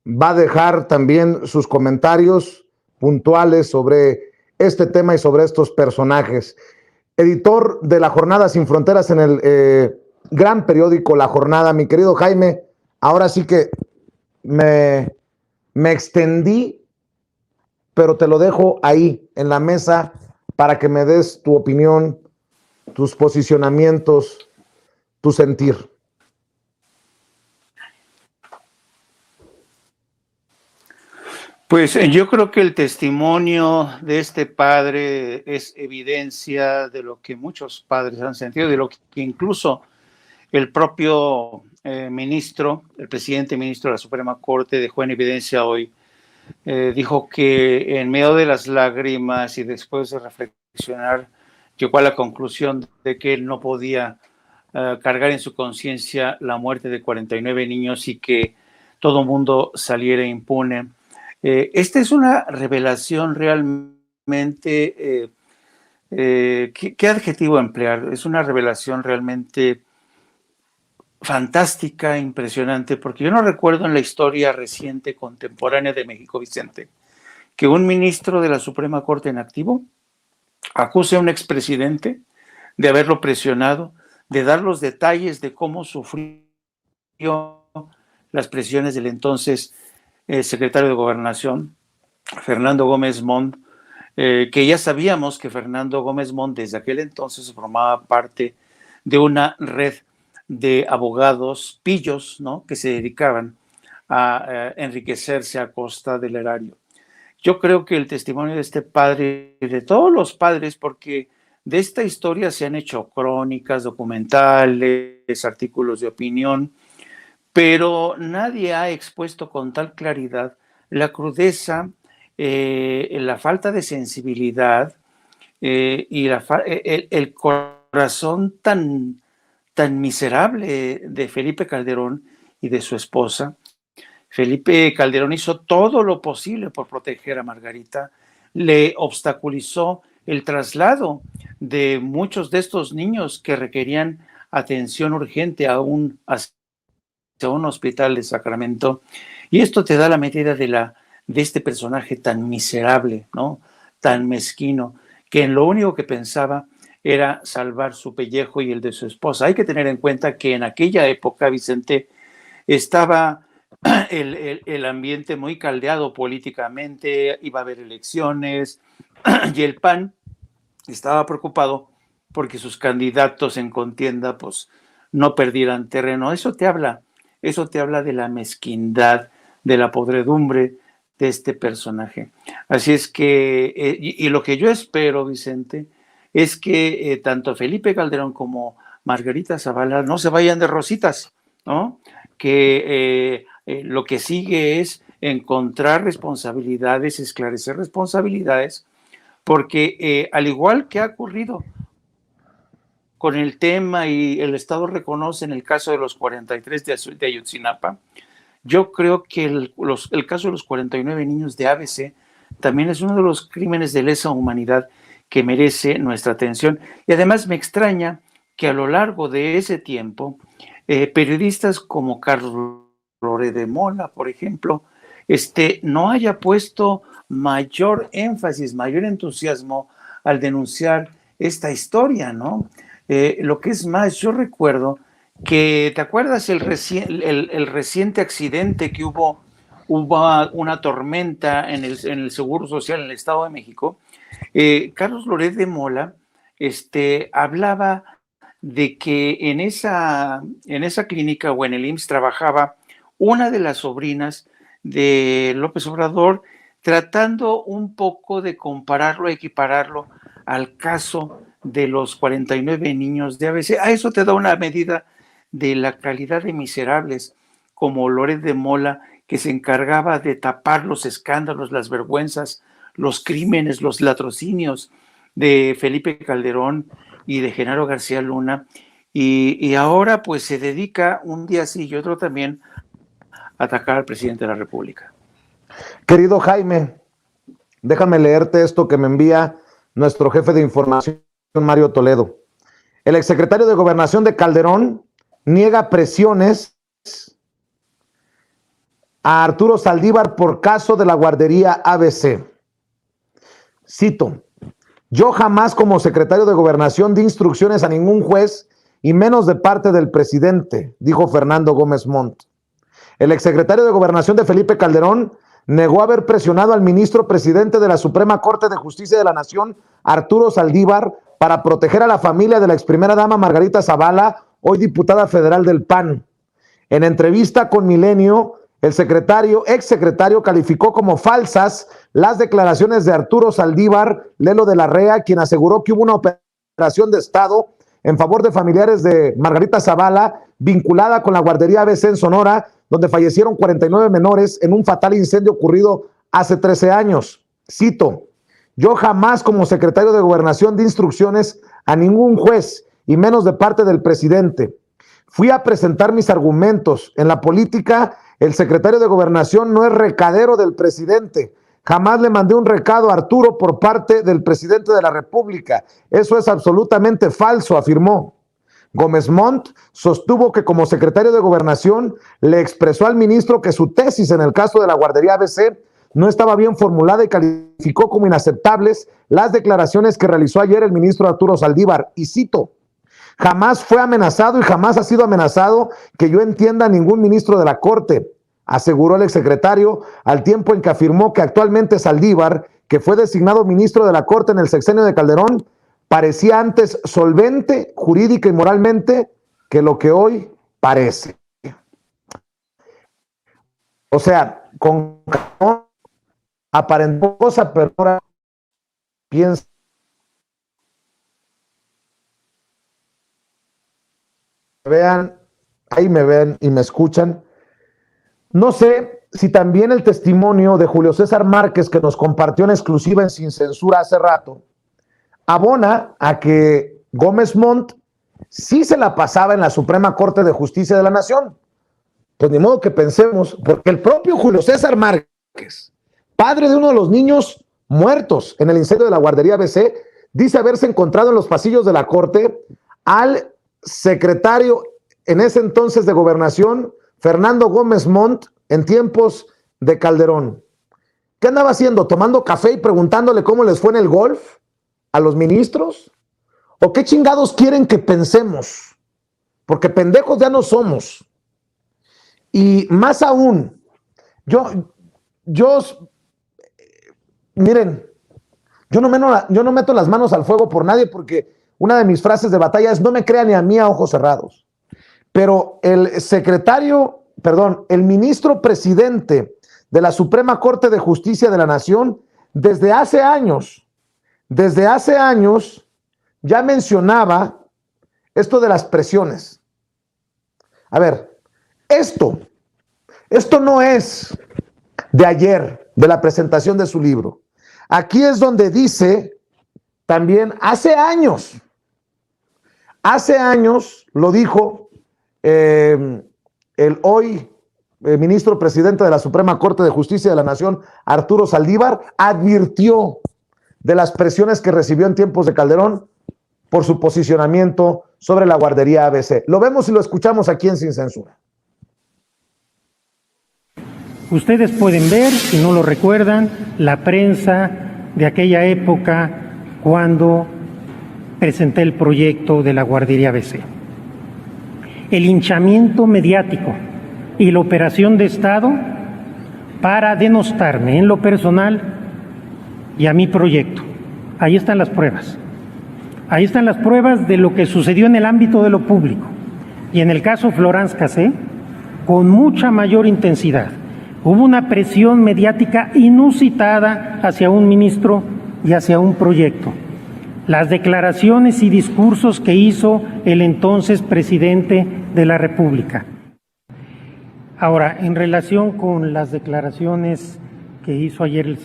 va a dejar también sus comentarios puntuales sobre este tema y sobre estos personajes. Editor de La Jornada Sin Fronteras en el gran periódico La Jornada, mi querido Jaime, ahora sí que me extendí, pero te lo dejo ahí en la mesa para que me des tu opinión, tus posicionamientos, tu sentir. Pues yo creo que el testimonio de este padre es evidencia de lo que muchos padres han sentido, de lo que incluso el propio ministro, el presidente ministro de la Suprema Corte dejó en evidencia hoy. Dijo que en medio de las lágrimas y después de reflexionar, llegó a la conclusión de que él no podía cargar en su conciencia la muerte de 49 niños y que todo mundo saliera impune. Esta es una revelación realmente, ¿qué adjetivo emplear? Es una revelación realmente fantástica, impresionante, porque yo no recuerdo en la historia reciente, contemporánea de México, Vicente, que un ministro de la Suprema Corte en activo acuse a un expresidente de haberlo presionado, de dar los detalles de cómo sufrió las presiones del entonces secretario de Gobernación, Fernando Gómez Montt, que ya sabíamos que Fernando Gómez Montt desde aquel entonces formaba parte de una red de abogados pillos, ¿no?, que se dedicaban a enriquecerse a costa del erario. Yo creo que el testimonio de este padre y de todos los padres, porque de esta historia se han hecho crónicas, documentales, artículos de opinión, pero nadie ha expuesto con tal claridad la crudeza, la falta de sensibilidad y el corazón tan miserable de Felipe Calderón y de su esposa. Felipe Calderón hizo todo lo posible por proteger a Margarita, le obstaculizó el traslado de muchos de estos niños que requerían atención urgente hacia un hospital de Sacramento, y esto te da la medida de este personaje tan miserable, ¿no?, tan mezquino, que en lo único que pensaba era salvar su pellejo y el de su esposa. Hay que tener en cuenta que en aquella época, Vicente, estaba el ambiente muy caldeado políticamente, iba a haber elecciones, y el PAN estaba preocupado porque sus candidatos en contienda pues no perdieran terreno. Eso te habla de la mezquindad, de la podredumbre de este personaje. Así es que, y lo que yo espero, Vicente, es que tanto Felipe Calderón como Margarita Zavala no se vayan de rositas, ¿no? Que lo que sigue es encontrar responsabilidades, esclarecer responsabilidades, porque al igual que ha ocurrido con el tema y el Estado reconoce en el caso de los 43 de Ayotzinapa, yo creo que el caso de los 49 niños de ABC también es uno de los crímenes de lesa humanidad que merece nuestra atención. Y además me extraña que a lo largo de ese tiempo, periodistas como Carlos Loret de Mola, por ejemplo, no haya puesto mayor énfasis, mayor entusiasmo al denunciar esta historia, ¿no? Lo que es más, yo recuerdo que, ¿te acuerdas el reciente accidente que hubo una tormenta en el Seguro Social en el Estado de México? Carlos Loret de Mola hablaba de que en esa clínica o en el IMSS trabajaba una de las sobrinas de López Obrador, tratando un poco de compararlo, equipararlo al caso de los 49 niños de ABC. A eso te da una medida de la calidad de miserables como Loret de Mola, que se encargaba de tapar los escándalos, las vergüenzas, los crímenes, los latrocinios de Felipe Calderón y de Genaro García Luna, y ahora pues se dedica un día sí y otro también a atacar al presidente de la República. Querido Jaime, déjame leerte esto que me envía nuestro jefe de información, Mario Toledo. El exsecretario de Gobernación de Calderón niega presiones a Arturo Saldívar por caso de la guardería ABC. Cito: yo jamás como secretario de Gobernación di instrucciones a ningún juez y menos de parte del presidente, dijo Fernando Gómez Montt. El exsecretario de Gobernación de Felipe Calderón negó haber presionado al ministro presidente de la Suprema Corte de Justicia de la Nación, Arturo Saldívar, para proteger a la familia de la ex primera dama Margarita Zavala, hoy diputada federal del PAN. En entrevista con Milenio, el exsecretario calificó como falsas las declaraciones de Arturo Saldívar, Lelo de la Rea, quien aseguró que hubo una operación de Estado en favor de familiares de Margarita Zavala vinculada con la guardería ABC en Sonora, donde fallecieron 49 menores en un fatal incendio ocurrido hace 13 años. Cito: yo jamás como secretario de Gobernación di instrucciones a ningún juez y menos de parte del presidente. Fui a presentar mis argumentos. En la política, el secretario de Gobernación no es recadero del presidente. Jamás le mandé un recado a Arturo por parte del presidente de la República. Eso es absolutamente falso, afirmó. Gómez Montt sostuvo que como secretario de Gobernación le expresó al ministro que su tesis en el caso de la guardería ABC no estaba bien formulada y calificó como inaceptables las declaraciones que realizó ayer el ministro Arturo Saldívar. Y cito: jamás fue amenazado y jamás ha sido amenazado que yo entienda a ningún ministro de la Corte, aseguró el exsecretario, al tiempo en que afirmó que actualmente Saldívar, que fue designado ministro de la Corte en el sexenio de Calderón, parecía antes solvente jurídica y moralmente que lo que hoy parece. O sea, con aparentó cosa, pero ahora piensa. Vean, ahí me ven y me escuchan. No sé si también el testimonio de Julio César Márquez, que nos compartió en exclusiva en Sin Censura hace rato, abona a que Gómez Montt sí se la pasaba en la Suprema Corte de Justicia de la Nación. Pues ni modo que pensemos, porque el propio Julio César Márquez, padre de uno de los niños muertos en el incendio de la guardería ABC, dice haberse encontrado en los pasillos de la Corte al secretario en ese entonces de Gobernación, Fernando Gómez Montt, en tiempos de Calderón. ¿Qué andaba haciendo? ¿Tomando café y preguntándole cómo les fue en el golf a los ministros? ¿O qué chingados quieren que pensemos? Porque pendejos ya no somos. Y más aún, miren, yo no meto las manos al fuego por nadie, porque una de mis frases de batalla es: no me crea ni a mí a ojos cerrados. Pero el ministro presidente de la Suprema Corte de Justicia de la Nación, desde hace años, ya mencionaba esto de las presiones. A ver, esto no es de ayer, de la presentación de su libro. Aquí es donde dice también, hace años lo dijo el hoy ministro presidente de la Suprema Corte de Justicia de la Nación, Arturo Saldívar, advirtió de las presiones que recibió en tiempos de Calderón por su posicionamiento sobre la guardería ABC. Lo vemos y lo escuchamos aquí en Sin Censura. Ustedes pueden ver, si no lo recuerdan, la prensa de aquella época cuando presenté el proyecto de la guardería ABC. El hinchamiento mediático y la operación de Estado para denostarme en lo personal y a mi proyecto. Ahí están las pruebas. Ahí están las pruebas de lo que sucedió en el ámbito de lo público. Y en el caso Florence Cassé, con mucha mayor intensidad. Hubo una presión mediática inusitada hacia un ministro y hacia un proyecto. Las declaraciones y discursos que hizo el entonces presidente de la República. Ahora, en relación con las declaraciones que hizo ayer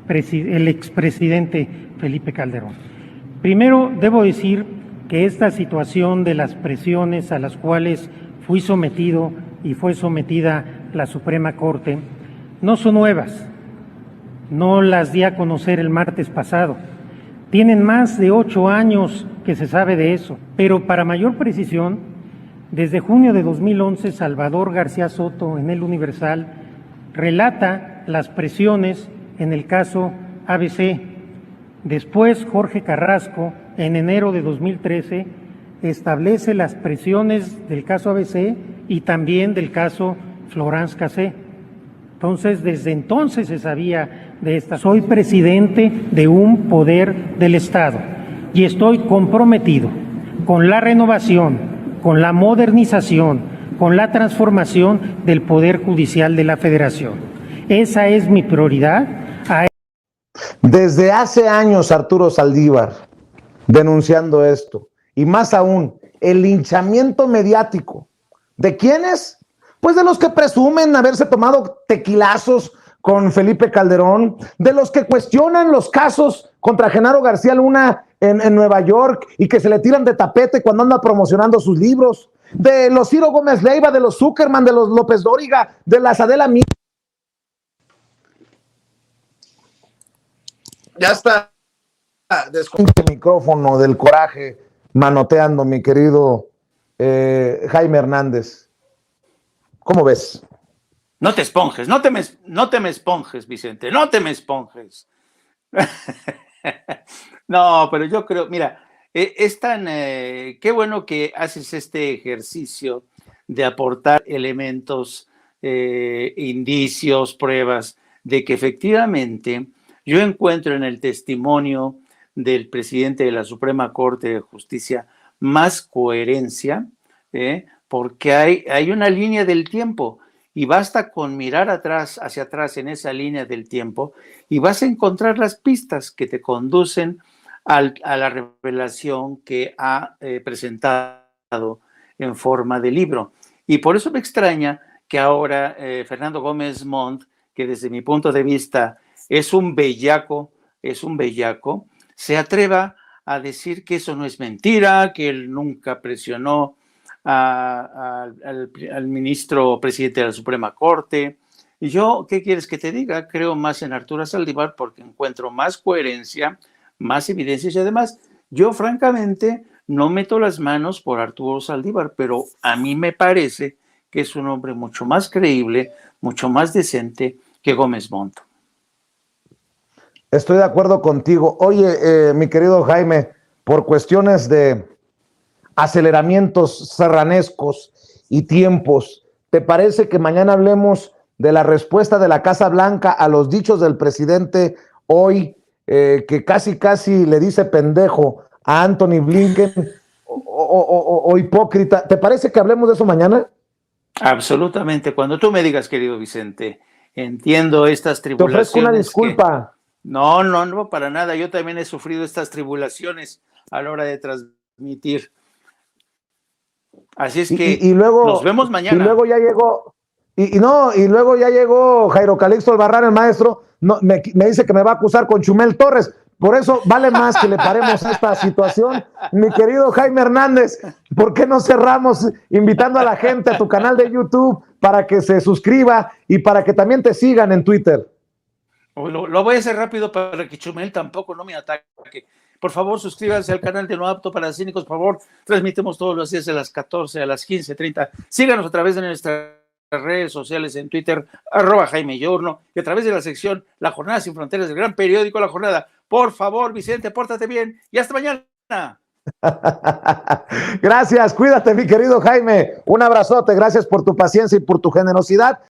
el expresidente Felipe Calderón. Primero, debo decir que esta situación de las presiones a las cuales fui sometido y fue sometida la Suprema Corte no son nuevas. No las di a conocer el martes pasado. Tienen más de 8 años que se sabe de eso. Pero para mayor precisión, desde junio de 2011, Salvador García Soto, en El Universal, relata las presiones en el caso ABC. Después, Jorge Carrasco, en enero de 2013, establece las presiones del caso ABC y también del caso Florence Cassé. Entonces, desde entonces se sabía de esta. Soy presidente de un poder del Estado y estoy comprometido con la renovación, con la modernización, con la transformación del Poder Judicial de la Federación. Esa es mi prioridad. Desde hace años Arturo Saldívar denunciando esto, y más aún, el linchamiento mediático. ¿De quiénes? Pues de los que presumen haberse tomado tequilazos con Felipe Calderón, de los que cuestionan los casos contra Genaro García Luna en Nueva York y que se le tiran de tapete cuando anda promocionando sus libros, de los Ciro Gómez Leiva, de los Zuckerman, de los López Dóriga, de las Adela Micha. Ya está. Desconecta el micrófono del coraje manoteando, mi querido Jaime Hernández. ¿Cómo ves? No te esponjes, no te me esponjes, Vicente, no te me esponjes. No, pero yo creo, mira, es tan, qué bueno que haces este ejercicio de aportar elementos, indicios, pruebas de que efectivamente yo encuentro en el testimonio del presidente de la Suprema Corte de Justicia más coherencia, porque hay una línea del tiempo y basta con mirar hacia atrás en esa línea del tiempo y vas a encontrar las pistas que te conducen a la revelación que ha presentado en forma de libro. Y por eso me extraña que ahora Fernando Gómez Montt, que desde mi punto de vista es un bellaco, se atreva a decir que eso no es mentira, que él nunca presionó al ministro presidente de la Suprema Corte. Y yo, ¿qué quieres que te diga? Creo más en Arturo Saldívar porque encuentro más coherencia, más evidencias y además yo francamente no meto las manos por Arturo Saldívar, pero a mí me parece que es un hombre mucho más creíble, mucho más decente que Gómez Montt. Estoy de acuerdo contigo. Oye, mi querido Jaime, por cuestiones de aceleramientos serranescos y tiempos, ¿te parece que mañana hablemos de la respuesta de la Casa Blanca a los dichos del presidente hoy, que casi le dice pendejo a Anthony Blinken o hipócrita? ¿Te parece que hablemos de eso mañana? Absolutamente. Cuando tú me digas, querido Vicente, entiendo estas tribulaciones. Te ofrezco una disculpa. No, para nada. Yo también he sufrido estas tribulaciones a la hora de transmitir. Así es que luego, nos vemos mañana. Y luego ya llegó, y luego ya llegó Jairo Calixto Albarrán, el maestro, me dice que me va a acusar con Chumel Torres. Por eso vale más que le paremos a esta situación. Mi querido Jaime Hernández, ¿por qué no cerramos invitando a la gente a tu canal de YouTube para que se suscriba y para que también te sigan en Twitter? Lo voy a hacer rápido para que Chumel tampoco no me ataque. Por favor, suscríbanse al canal de No Apto para Cínicos, por favor. Transmitimos todos los días de las 14 a las 15:30. Síganos a través de nuestras redes sociales en Twitter, @Jaime Giorno, y a través de la sección La Jornada Sin Fronteras del gran periódico La Jornada. Por favor, Vicente, pórtate bien y hasta mañana. Gracias, cuídate, mi querido Jaime. Un abrazote, gracias por tu paciencia y por tu generosidad.